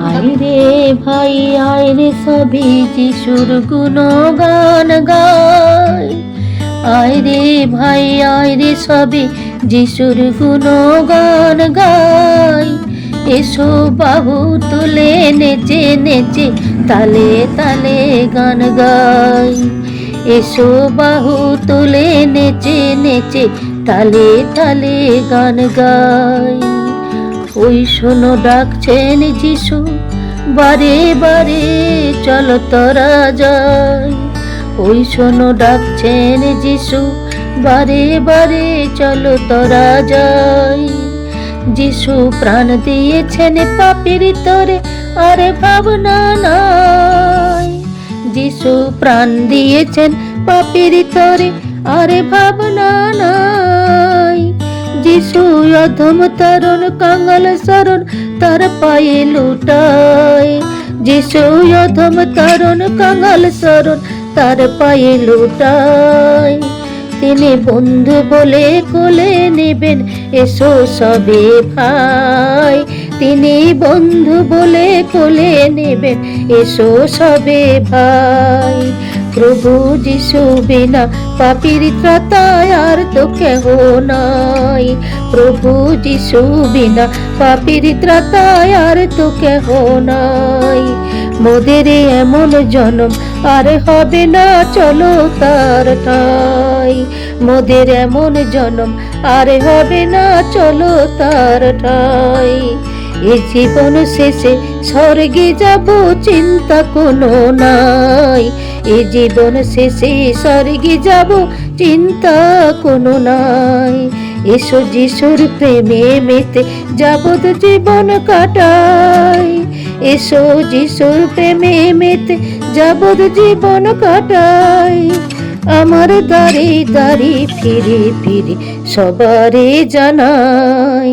আয় রে ভাই আয় রে সবে যিশুর গুণগান গায়। আয় রে ভাই আয় রে সবে যিশুর গুণগান গায়। এসো বাহু তুলে নেচে নেচে তালে তালে গান গাই। এসো বাহু তুলে নেচে নেচে তালে তালে গান গাই। ওই শোনো ডাকছেন যিশু বারে বারে, চলো তোরা যাই। ওই শোনো ডাকছেন যিশু বারে বারে, চলো তোরা যাই। যিশু প্রাণ দিয়েছেন পাপীর তরে, আরে ভাবনা নাই। যিশু প্রাণ দিয়েছেন পাপীর তরে, আরে ভাবনা নাই। যিশু অধম তরুণ কাঙ্গাল শরণ তার পায়ে লুটায়। যিশু অধম তরুণ কাঙ্গাল শরণ তার পায়ে লুটায়। তিনি বন্ধু বলে কোলে নেবেন, এসো সবে ভাই। তিনি বন্ধু বলে কোলে নেবেন, এসো সবে ভাই। প্রভু যিশু বিনা পাপীর ত্রাতায় আর তো কেহ নাই। প্রভু যিশু বিনা পাপীর ত্রাতায় আর তো কেহ নাই। মোদের এমন জনম আর হবে না, চলো তার ঠাই। মোদের এমন জনম আর হবে না, চলো তার ঠাই। এ জীবন শেষে স্বর্গে যাব, চিন্তা কোনো নাই। এ জীবন শেষে স্বর্গে যাব, চিন্তা কোনো নাই। এসো যিশুর প্রেমে মেতে যাবত জীবন কাটাই। এসো যিশুর প্রেমে মেতে যাবত জীবন কাটাই। আমার দ্বারে দ্বারে ফিরে ফিরে সবারে জানাই।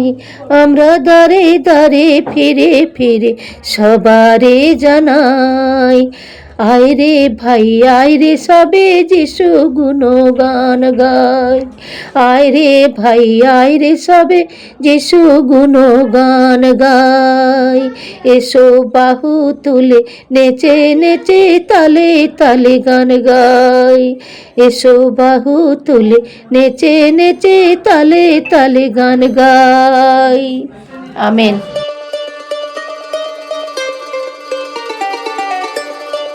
আমরা দ্বারে দ্বারে ফিরে ফিরে সবারে জানাই। আয় রে ভাই আয় রে সবে যিশু গুণগান গায়। আয় রে ভাই আয় রে সবে যিশু গুণগান গায়। এসো বাহু তুলে নেচে নেচে তালে তালে গান গাই। এসো বাহু তুলে নেচে নেচে তালে তালে গান গাই। আমেন।